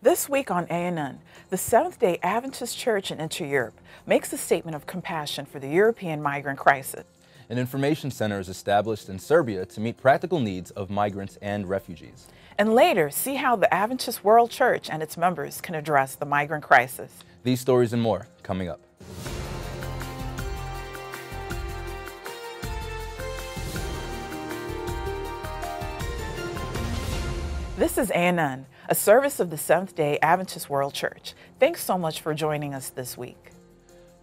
This week on ANN, the Seventh-day Adventist Church in Inter-Europe makes a statement of compassion for the European migrant crisis. An information center is established in Serbia to meet practical needs of migrants and refugees. And later, see how the Adventist World Church and its members can address the migrant crisis. These stories and more coming up. This is ANN, a service of the Seventh-day Adventist World Church. Thanks so much for joining us this week.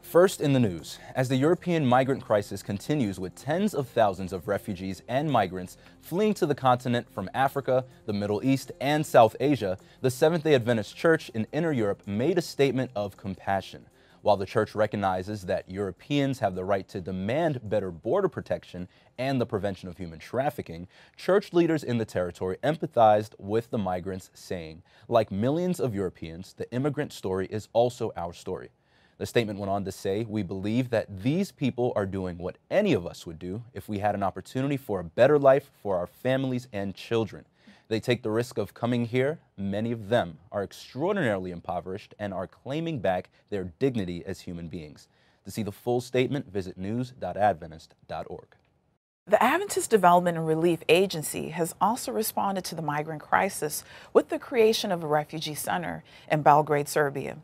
First in the news, as the European migrant crisis continues with tens of thousands of refugees and migrants fleeing to the continent from Africa, the Middle East, and South Asia, the Seventh-day Adventist Church in Inter-Europe made a statement of compassion. While the church recognizes that Europeans have the right to demand better border protection and the prevention of human trafficking, church leaders in the territory empathized with the migrants, saying, like millions of Europeans, the immigrant story is also our story. The statement went on to say, we believe that these people are doing what any of us would do if we had an opportunity for a better life for our families and children. They take the risk of coming here. Many of them are extraordinarily impoverished and are claiming back their dignity as human beings. To see the full statement, visit news.adventist.org. The Adventist Development and Relief Agency has also responded to the migrant crisis with the creation of a refugee center in Belgrade, Serbia.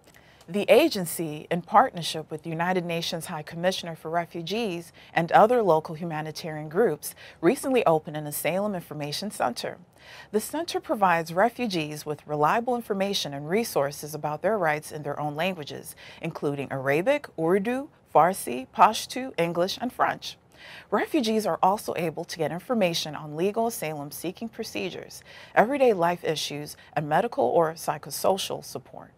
The agency, in partnership with the United Nations High Commissioner for Refugees and other local humanitarian groups, recently opened an Asylum Information Center. The center provides refugees with reliable information and resources about their rights in their own languages, including Arabic, Urdu, Farsi, Pashto, English, and French. Refugees are also able to get information on legal asylum-seeking procedures, everyday life issues, and medical or psychosocial support.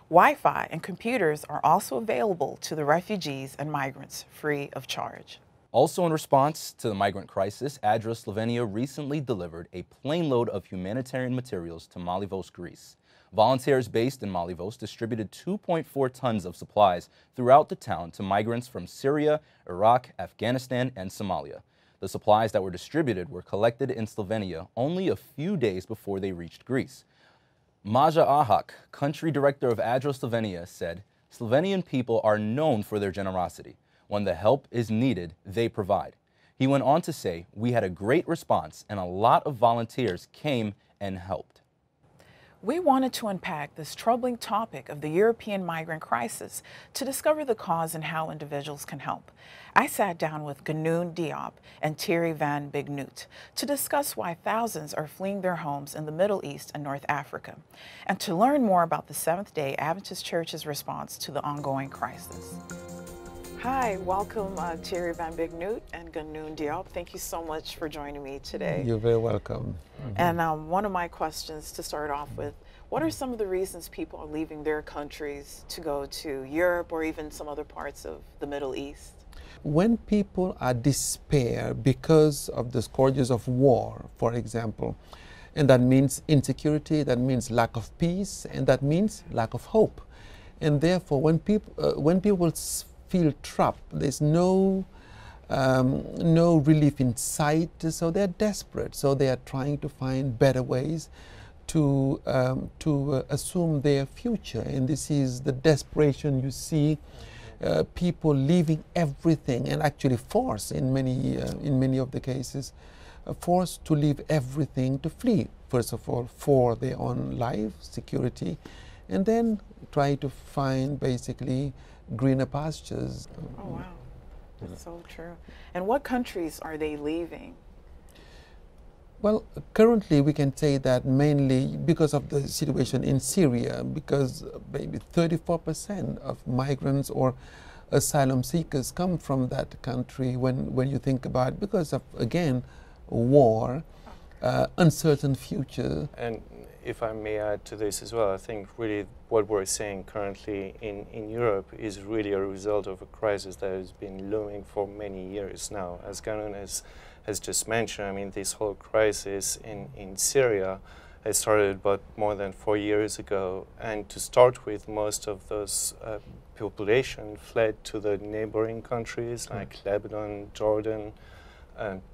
Wi-Fi and computers are also available to the refugees and migrants free of charge. Also in response to the migrant crisis, ADRA Slovenia recently delivered a plane load of humanitarian materials to Malivos, Greece. Volunteers based in Malivos distributed 2.4 tons of supplies throughout the town to migrants from Syria, Iraq, Afghanistan, and Somalia. The supplies that were distributed were collected in Slovenia only a few days before they reached Greece. Maja Ahak, country director of ADRA Slovenia, said, Slovenian people are known for their generosity. When the help is needed, they provide. He went on to say, we had a great response and a lot of volunteers came and helped. We wanted to unpack this troubling topic of the European migrant crisis to discover the cause and how individuals can help. I sat down with Ganoon Diop and Thierry van Bignoot to discuss why thousands are fleeing their homes in the Middle East and North Africa, and to learn more about the Seventh-day Adventist Church's response to the ongoing crisis. Hi, welcome Thierry van Bignoot and Ganoon Diop. Thank you so much for joining me today. You're very welcome. And one of my questions to start off with, what are some of the reasons people are leaving their countries to go to Europe or even some other parts of the Middle East? When people are despair because of the scourges of war, for example, and that means insecurity, that means lack of peace, and that means lack of hope. And therefore, when people feel trapped, there's no relief in sight, so they're desperate. So they are trying to find better ways to assume their future. And this is the desperation you see, people leaving everything, and actually forced in many of the cases, forced to leave everything to flee. First of all, for their own life, security, and then try to find basically greener pastures. Oh, wow. That's so true. And what countries are they leaving? Well, currently we can say that mainly because of the situation in Syria, because maybe 34% of migrants or asylum seekers come from that country when you think about it, because of, again, war, uncertain future. And if I may add to this as well, I think really what we're seeing currently in Europe is really a result of a crisis that has been looming for many years now. As Ganoon has just mentioned, I mean, this whole crisis in Syria has started about more than 4 years ago. And to start with, most of those population fled to the neighboring countries like Lebanon, Jordan,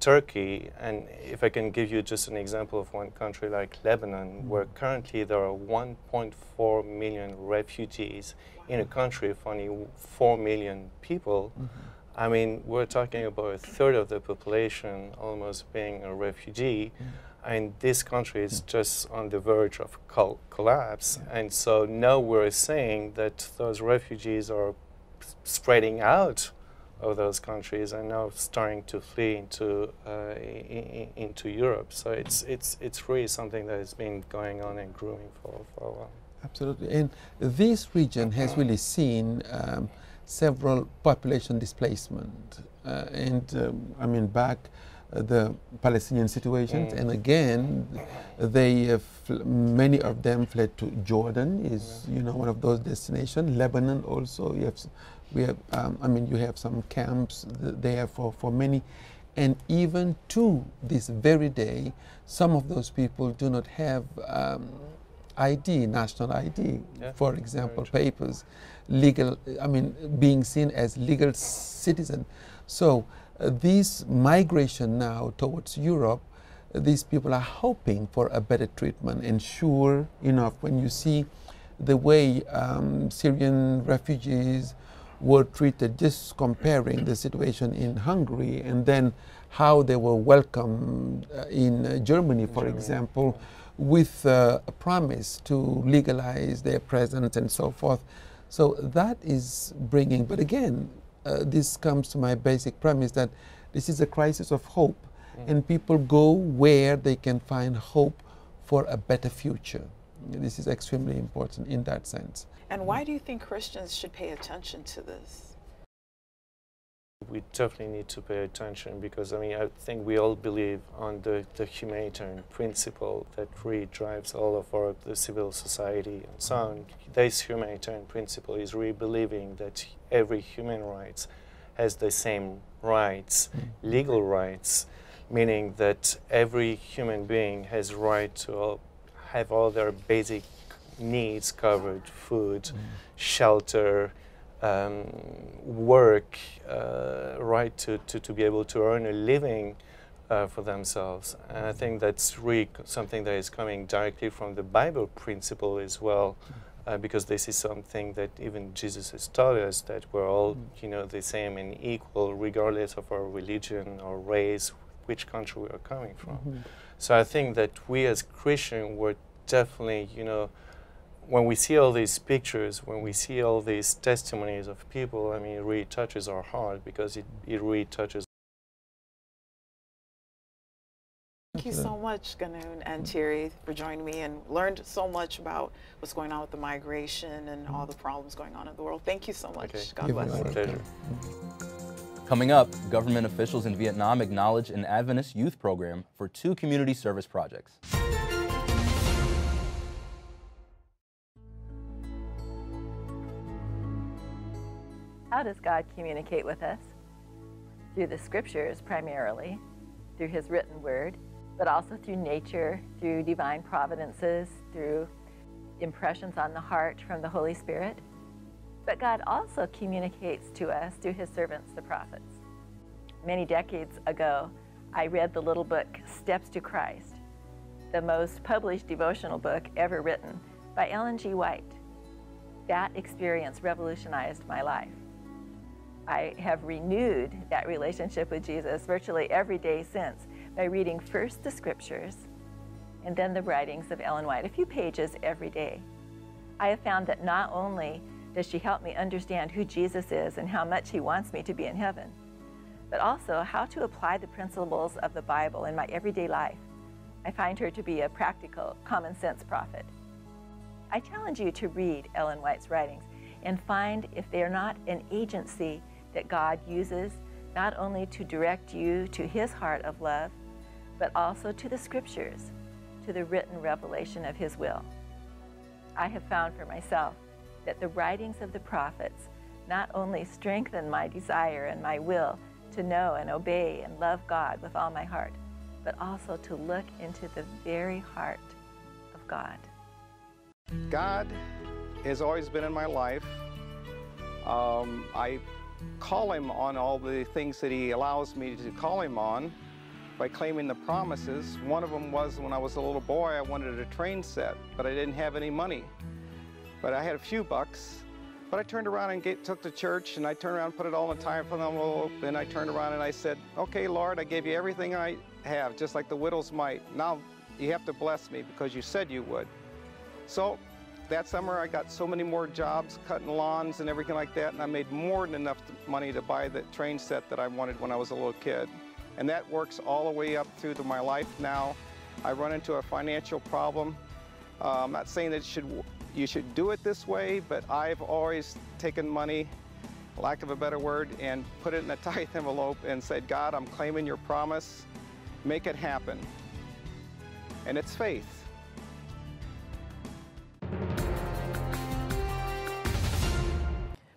Turkey, and if I can give you just an example of one country like Lebanon, where currently there are 1.4 million refugees in a country of only 4 million people. I mean, we're talking about a third of the population almost being a refugee, and this country is just on the verge of collapse. And so now we're saying that those refugees are spreading out of those countries and now starting to flee into Europe. So it's really something that has been going on and growing for a while. Absolutely. And this region has really seen several population displacement. I mean, back the Palestinian situations, and again, many of them fled to Jordan, is one of those destinations. Lebanon also, you have some camps there for many, and even to this very day, some of those people do not have ID, national ID, for example, papers, legal, being seen as legal citizen. So this migration now towards Europe, these people are hoping for a better treatment. And sure enough, when you see the way Syrian refugees were treated, just comparing the situation in Hungary and then how they were welcomed in Germany, for example, with a promise to legalize their presence and so forth. So that is bringing, but again, this comes to my basic premise that this is a crisis of hope, and people go where they can find hope for a better future. This is extremely important in that sense. And why do you think Christians should pay attention to this? We definitely need to pay attention because, I think we all believe on the humanitarian principle that really drives all of the civil society and so on. This humanitarian principle is really believing that every human rights has the same rights, legal rights, meaning that every human being has right to have all their basic needs covered: food, shelter, work, right to be able to earn a living for themselves. And I think that's really something that is coming directly from the Bible principle as well, because this is something that even Jesus has taught us, that we're all the same and equal regardless of our religion or race, which country we are coming from. So I think that we as Christians were definitely, when we see all these pictures, when we see all these testimonies of people, it really touches our heart because it really touches. Thank you so much, Ganoun and Thierry, for joining me, and learned so much about what's going on with the migration and all the problems going on in the world. Thank you so much. Okay. God bless. My pleasure. Coming up, government officials in Vietnam acknowledge an Adventist youth program for 2 community service projects. How does God communicate with us? Through the scriptures primarily, through his written word, but also through nature, through divine providences, through impressions on the heart from the Holy Spirit. But God also communicates to us through his servants, the prophets. Many decades ago, I read the little book, Steps to Christ, the most published devotional book ever written by Ellen G. White. That experience revolutionized my life. I have renewed that relationship with Jesus virtually every day since by reading first the scriptures and then the writings of Ellen White, a few pages every day. I have found that not only does she help me understand who Jesus is and how much he wants me to be in heaven, but also how to apply the principles of the Bible in my everyday life. I find her to be a practical, common sense prophet. I challenge you to read Ellen White's writings and find if they are not an agency that God uses not only to direct you to his heart of love, but also to the scriptures, to the written revelation of his will. I have found for myself that the writings of the prophets not only strengthen my desire and my will to know and obey and love God with all my heart, but also to look into the very heart of God. God has always been in my life. I call Him on all the things that He allows me to call Him on by claiming the promises. One of them was when I was a little boy, I wanted a train set, but I didn't have any money. But I had a few bucks. But I turned around and took to church, and I turned around and put it all in a tire envelope, and I turned around and I said, okay, Lord, I gave you everything I have, just like the widow's mite. Now you have to bless me because you said you would. So that summer I got so many more jobs, cutting lawns and everything like that, and I made more than enough money to buy the train set that I wanted when I was a little kid. And that works all the way up through to my life now. I run into a financial problem. I'm not saying that you should do it this way, but I've always taken money, lack of a better word, and put it in a tithe envelope and said, God, I'm claiming your promise, make it happen. And it's faith.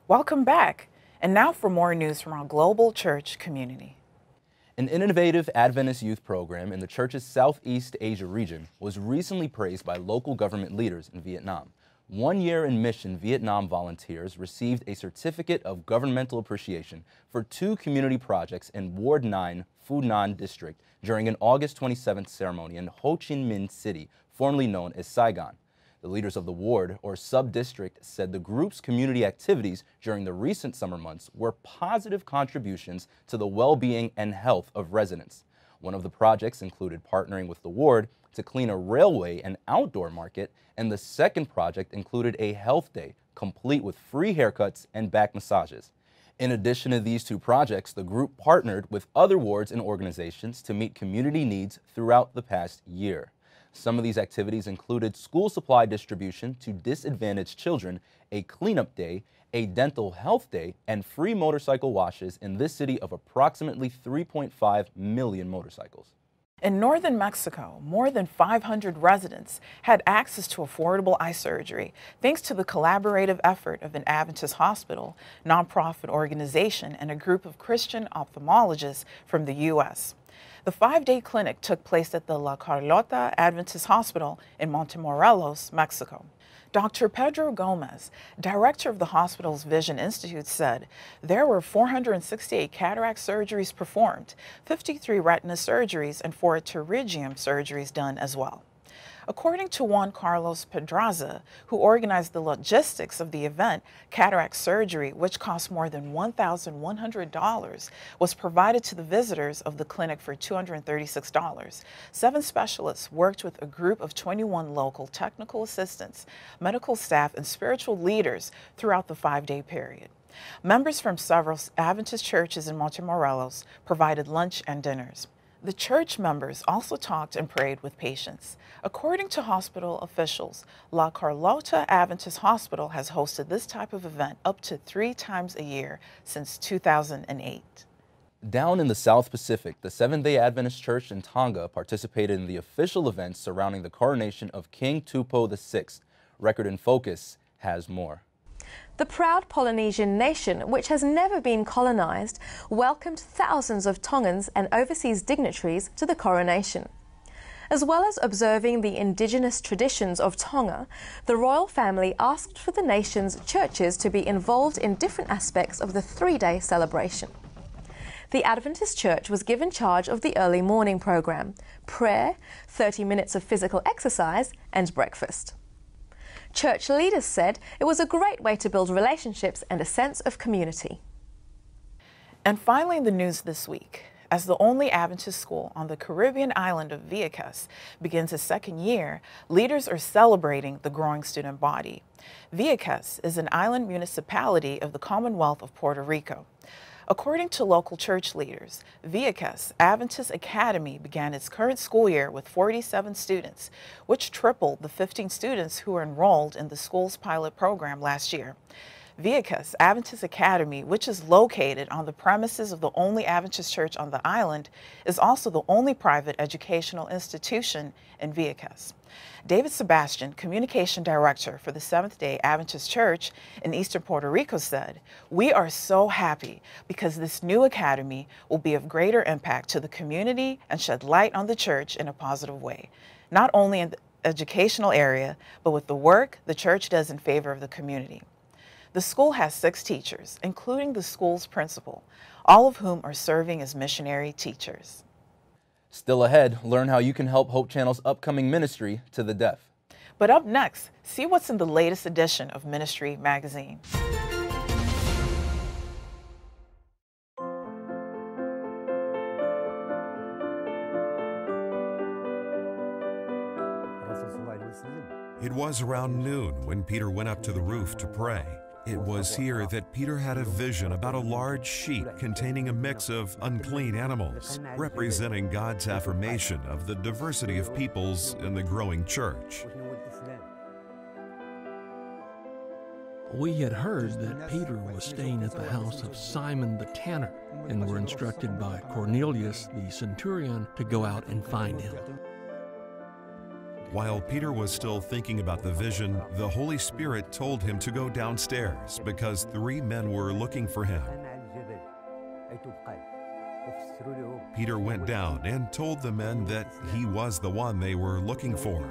Welcome back. And now for more news from our global church community. An innovative Adventist youth program in the church's Southeast Asia region was recently praised by local government leaders in Vietnam. 1 year in mission Vietnam volunteers received a certificate of governmental appreciation for 2 community projects in Ward 9, Phu Nan District during an August 27th ceremony in Ho Chi Minh City, formerly known as Saigon. The leaders of the ward, or sub-district, said the group's community activities during the recent summer months were positive contributions to the well-being and health of residents. One of the projects included partnering with the ward to clean a railway and outdoor market, and the second project included a health day, complete with free haircuts and back massages. In addition to these 2 projects, the group partnered with other wards and organizations to meet community needs throughout the past year. Some of these activities included school supply distribution to disadvantaged children, a cleanup day, a dental health day, and free motorcycle washes in this city of approximately 3.5 million motorcycles. In northern Mexico, more than 500 residents had access to affordable eye surgery thanks to the collaborative effort of an Adventist hospital, nonprofit organization, and a group of Christian ophthalmologists from the U.S. The 5-day clinic took place at the La Carlota Adventist Hospital in Montemorelos, Mexico. Dr. Pedro Gomez, director of the hospital's Vision Institute, said there were 468 cataract surgeries performed, 53 retina surgeries, and 4 pterygium surgeries done as well. According to Juan Carlos Pedraza, who organized the logistics of the event, cataract surgery, which cost more than $1,100, was provided to the visitors of the clinic for $236. 7 specialists worked with a group of 21 local technical assistants, medical staff, and spiritual leaders throughout the 5-day period. Members from several Adventist churches in Montemorelos provided lunch and dinners. The church members also talked and prayed with patients. According to hospital officials, La Carlota Adventist Hospital has hosted this type of event up to 3 times a year since 2008. Down in the South Pacific, the Seventh-day Adventist Church in Tonga participated in the official events surrounding the coronation of King Tupou VI. Record in Focus has more. The proud Polynesian nation, which has never been colonized, welcomed thousands of Tongans and overseas dignitaries to the coronation. As well as observing the indigenous traditions of Tonga, the royal family asked for the nation's churches to be involved in different aspects of the 3-day celebration. The Adventist Church was given charge of the early morning program, prayer, 30 minutes of physical exercise, and breakfast. Church leaders said it was a great way to build relationships and a sense of community. And finally in the news this week, as the only Adventist school on the Caribbean island of Vieques begins its 2nd year, leaders are celebrating the growing student body. Vieques is an island municipality of the Commonwealth of Puerto Rico. According to local church leaders, Vieques Adventist Academy began its current school year with 47 students, which tripled the 15 students who were enrolled in the school's pilot program last year. Vieques Adventist Academy, which is located on the premises of the only Adventist church on the island, is also the only private educational institution in Vieques. David Sebastian, Communication Director for the Seventh-day Adventist Church in Eastern Puerto Rico, said, "We are so happy because this new academy will be of greater impact to the community and shed light on the church in a positive way, not only in the educational area, but with the work the church does in favor of the community." The school has 6 teachers, including the school's principal, all of whom are serving as missionary teachers. Still ahead, learn how you can help Hope Channel's upcoming ministry to the deaf. But up next, see what's in the latest edition of Ministry Magazine. It was around noon when Peter went up to the roof to pray. It was here that Peter had a vision about a large sheet containing a mix of unclean animals, representing God's affirmation of the diversity of peoples in the growing church. We had heard that Peter was staying at the house of Simon the tanner and were instructed by Cornelius the centurion to go out and find him. While Peter was still thinking about the vision, the Holy Spirit told him to go downstairs because 3 men were looking for him. Peter went down and told the men that he was the one they were looking for.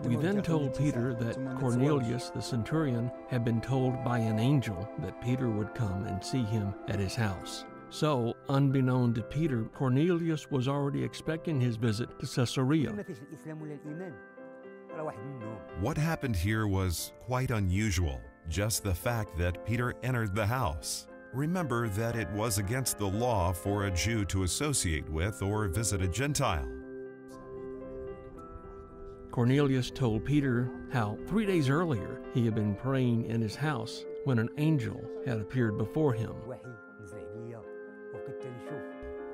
We then told Peter that Cornelius the centurion had been told by an angel that Peter would come and see him at his house. So, unbeknown to Peter, Cornelius was already expecting his visit to Caesarea. What happened here was quite unusual, just the fact that Peter entered the house. Remember that it was against the law for a Jew to associate with or visit a Gentile. Cornelius told Peter how 3 days earlier he had been praying in his house when an angel had appeared before him.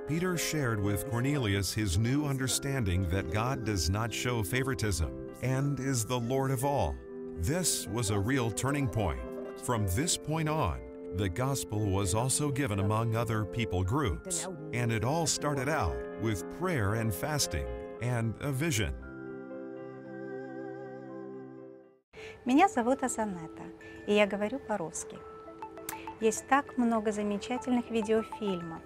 Peter shared with Cornelius his new understanding that God does not show favoritism and is the Lord of all. This was a real turning point. From this point on, the gospel was also given among other people groups, and it all started out with prayer and fasting and a vision. Меня зовут Азанетта, и я говорю по-русски. Есть так много замечательных видеофильмов,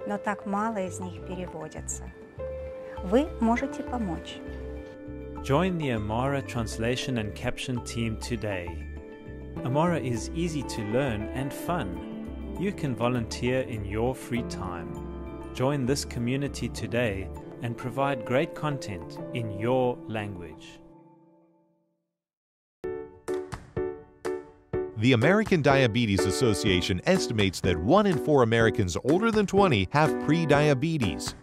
но так мало из них переводятся. Вы можете помочь. Join the Amara translation and caption team today. Amara is easy to learn and fun. You can volunteer in your free time. Join this community today and provide great content in your language. The American Diabetes Association estimates that 1 in 4 Americans older than 20 have prediabetes.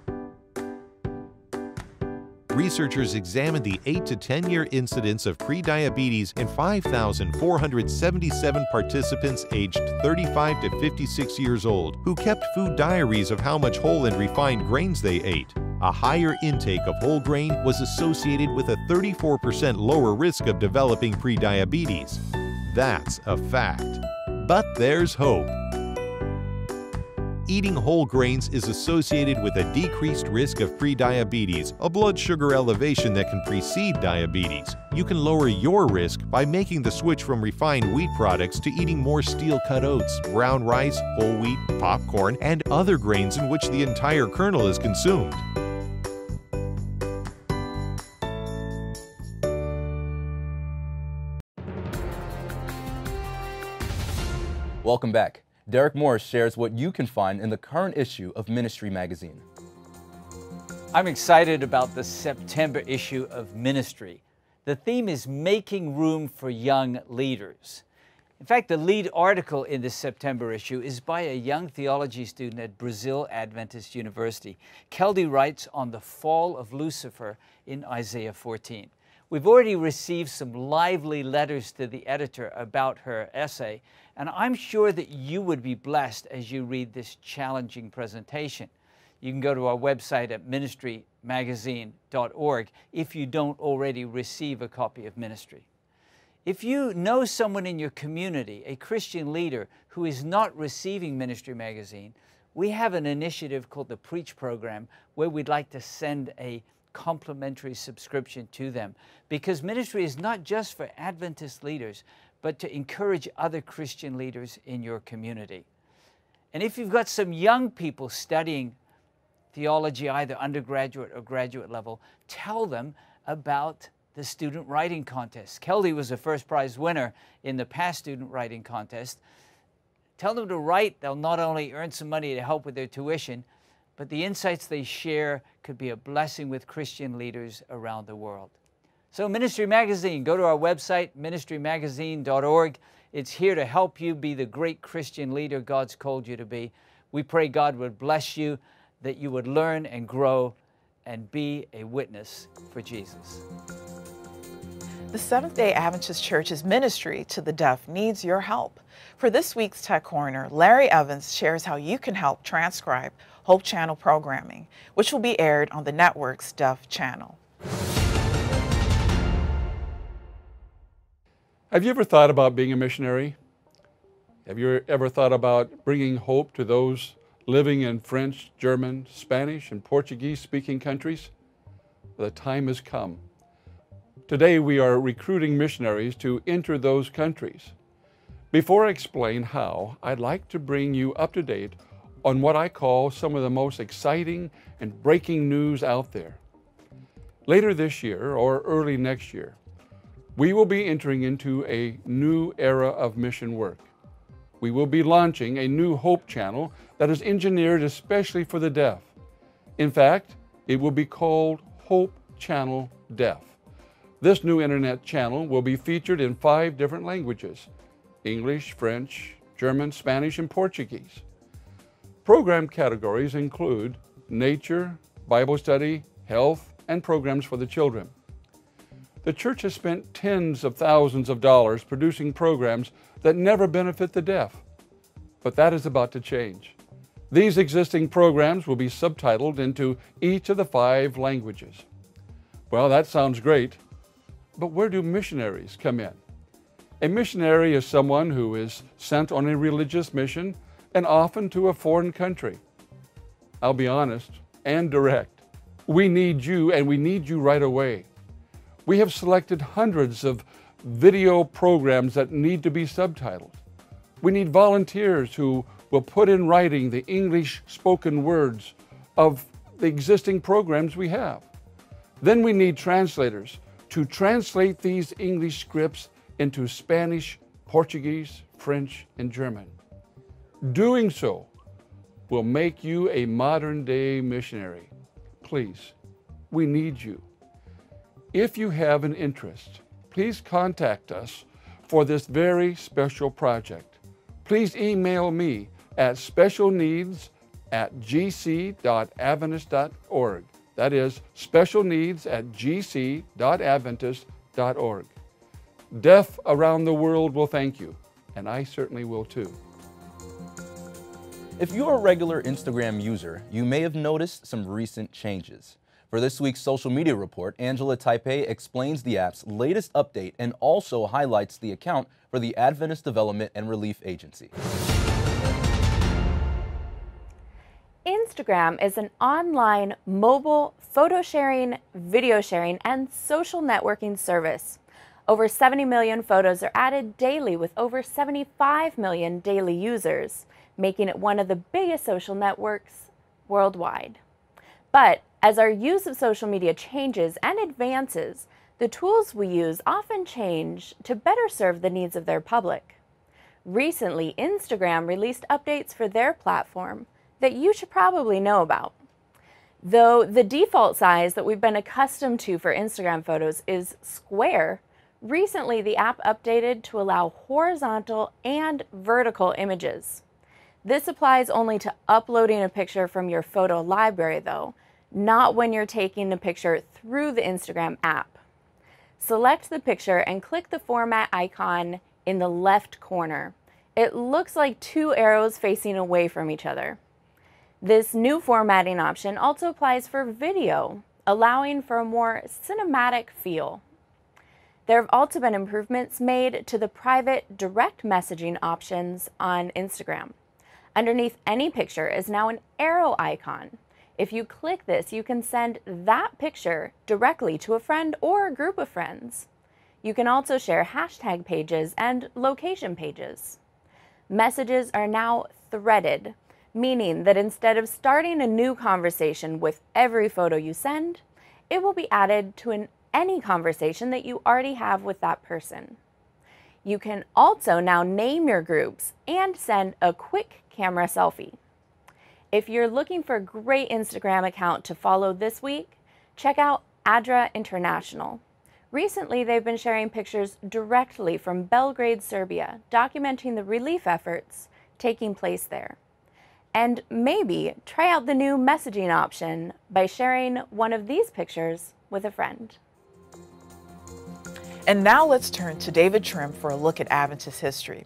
Researchers examined the 8 to 10-year incidence of prediabetes in 5,477 participants aged 35 to 56 years old who kept food diaries of how much whole and refined grains they ate. A higher intake of whole grain was associated with a 34% lower risk of developing prediabetes. That's a fact. But there's hope. Eating whole grains is associated with a decreased risk of prediabetes, a blood sugar elevation that can precede diabetes. You can lower your risk by making the switch from refined wheat products to eating more steel-cut oats, brown rice, whole wheat, popcorn, and other grains in which the entire kernel is consumed. Welcome back. Derek Morris shares what you can find in the current issue of Ministry Magazine. I'm excited about the September issue of Ministry. The theme is making room for young leaders. In fact, the lead article in this September issue is by a young theology student at Brazil Adventist University. Keldy writes on the fall of Lucifer in Isaiah 14. We've already received some lively letters to the editor about her essay, and I'm sure that you would be blessed as you read this challenging presentation. You can go to our website at ministrymagazine.org if you don't already receive a copy of Ministry. If you know someone in your community, a Christian leader, who is not receiving Ministry Magazine, we have an initiative called the Preach Program where we'd like to send a complimentary subscription to them, because ministry is not just for Adventist leaders, but to encourage other Christian leaders in your community. And if you've got some young people studying theology, either undergraduate or graduate level, tell them about the student writing contest. Kelly was a first prize winner in the past student writing contest. Tell them to write. They'll not only earn some money to help with their tuition, but the insights they share could be a blessing with Christian leaders around the world. So Ministry Magazine, go to our website, ministrymagazine.org. It's here to help you be the great Christian leader God's called you to be. We pray God would bless you, that you would learn and grow and be a witness for Jesus. The Seventh-day Adventist Church's ministry to the deaf needs your help. For this week's Tech Corner, Larry Evans shares how you can help transcribe Hope Channel programming, which will be aired on the network's Deaf channel. Have you ever thought about being a missionary? Have you ever thought about bringing hope to those living in French, German, Spanish, and Portuguese-speaking countries? The time has come. Today we are recruiting missionaries to enter those countries. Before I explain how, I'd like to bring you up to date on what I call some of the most exciting and breaking news out there. Later this year or early next year, we will be entering into a new era of mission work. We will be launching a new Hope channel that is engineered especially for the deaf. In fact, it will be called Hope Channel Deaf. This new internet channel will be featured in 5 different languages: English, French, German, Spanish, and Portuguese. Program categories include nature, Bible study, health, and programs for the children. The church has spent tens of thousands of dollars producing programs that never benefit the deaf. But that is about to change. These existing programs will be subtitled into each of the 5 languages. Well, that sounds great, but where do missionaries come in? A missionary is someone who is sent on a religious mission and often to a foreign country. I'll be honest and direct. We need you, and we need you right away. We have selected hundreds of video programs that need to be subtitled. We need volunteers who will put in writing the English spoken words of the existing programs we have. Then we need translators to translate these English scripts into Spanish, Portuguese, French, and German. Doing so will make you a modern-day missionary. Please, we need you. If you have an interest, please contact us for this very special project. Please email me at specialneeds@gc.adventist.org. That is specialneeds@gc.adventist.org. Deaf around the world will thank you, and I certainly will too. If you're a regular Instagram user, you may have noticed some recent changes. For this week's social media report, Angela Taipei explains the app's latest update and also highlights the account for the Adventist Development and Relief Agency. Instagram is an online, mobile, photo sharing, video sharing, and social networking service. Over 70 million photos are added daily with over 75 million daily users, making it one of the biggest social networks worldwide. But as our use of social media changes and advances, the tools we use often change to better serve the needs of their public. Recently, Instagram released updates for their platform that you should probably know about. Though the default size that we've been accustomed to for Instagram photos is square, recently the app updated to allow horizontal and vertical images. This applies only to uploading a picture from your photo library though, not when you're taking the picture through the Instagram app. Select the picture and click the format icon in the left corner. It looks like 2 arrows facing away from each other. This new formatting option also applies for video, allowing for a more cinematic feel. There have also been improvements made to the private direct messaging options on Instagram. Underneath any picture is now an arrow icon. If you click this, you can send that picture directly to a friend or a group of friends. You can also share hashtag pages and location pages. Messages are now threaded, meaning that instead of starting a new conversation with every photo you send, it will be added to any conversation that you already have with that person. You can also now name your groups and send a quick camera selfie. If you're looking for a great Instagram account to follow this week, check out Adra International. Recently, they've been sharing pictures directly from Belgrade, Serbia, documenting the relief efforts taking place there. And maybe try out the new messaging option by sharing one of these pictures with a friend. And now let's turn to David Trim for a look at Adventist history.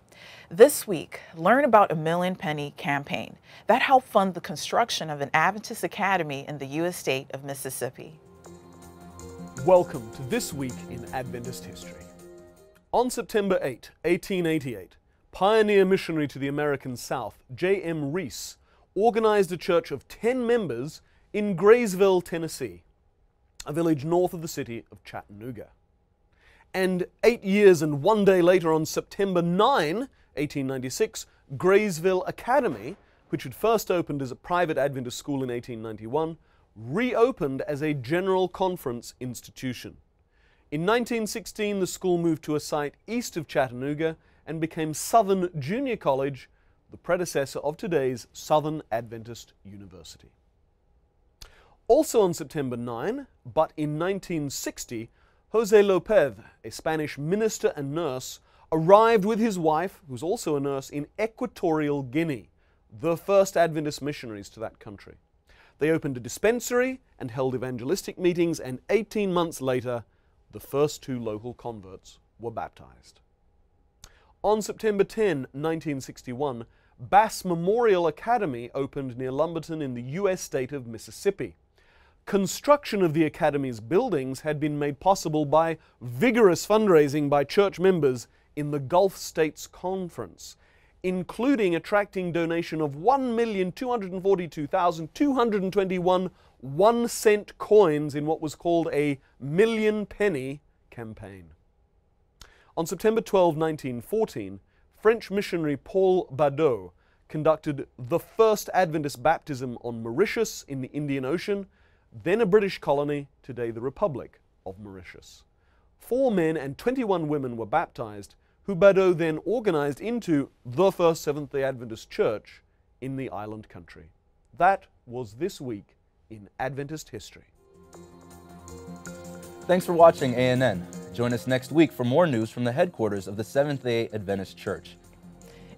This week, learn about a Million Penny campaign that helped fund the construction of an Adventist academy in the U.S. state of Mississippi. Welcome to This Week in Adventist History. On September 8, 1888, pioneer missionary to the American South, J.M. Reese, organized a church of 10 members in Graysville, Tennessee, a village north of the city of Chattanooga. And 8 years and 1 day later, on September 9, 1896, Graysville Academy, which had first opened as a private Adventist school in 1891, reopened as a general conference institution. In 1916, the school moved to a site east of Chattanooga and became Southern Junior College, the predecessor of today's Southern Adventist University. Also on September 9, but in 1960, Jose Lopez, a Spanish minister and nurse, arrived with his wife, who was also a nurse, in Equatorial Guinea, the first Adventist missionaries to that country. They opened a dispensary and held evangelistic meetings, and 18 months later, the first 2 local converts were baptized. On September 10, 1961, Bass Memorial Academy opened near Lumberton in the U.S. state of Mississippi. Construction of the Academy's buildings had been made possible by vigorous fundraising by church members in the Gulf States Conference, including attracting donation of 1,242,221 1-cent coins in what was called a Million Penny campaign. On September 12, 1914, French missionary Paul Badeau conducted the first Adventist baptism on Mauritius in the Indian Ocean, then a British colony, today the Republic of Mauritius. 4 men and 21 women were baptized, who Badeau then organized into the first Seventh-day Adventist church in the island country. That was This Week in Adventist History. Thanks for watching ANN. Join us next week for more news from the headquarters of the Seventh-day Adventist Church.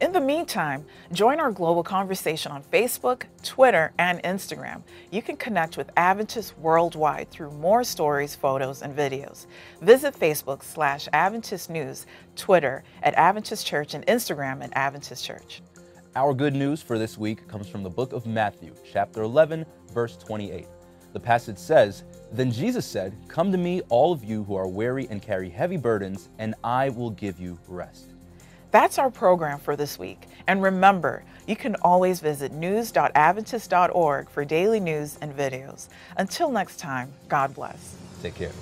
In the meantime, join our global conversation on Facebook, Twitter, and Instagram. You can connect with Adventists worldwide through more stories, photos, and videos. Visit Facebook/Adventist News, Twitter @Adventist Church, and Instagram @Adventist Church. Our good news for this week comes from the book of Matthew, chapter 11, verse 28. The passage says, "Then Jesus said, 'Come to me, all of you who are weary and carry heavy burdens, and I will give you rest.'" That's our program for this week. And remember, you can always visit news.adventist.org for daily news and videos. Until next time, God bless. Take care.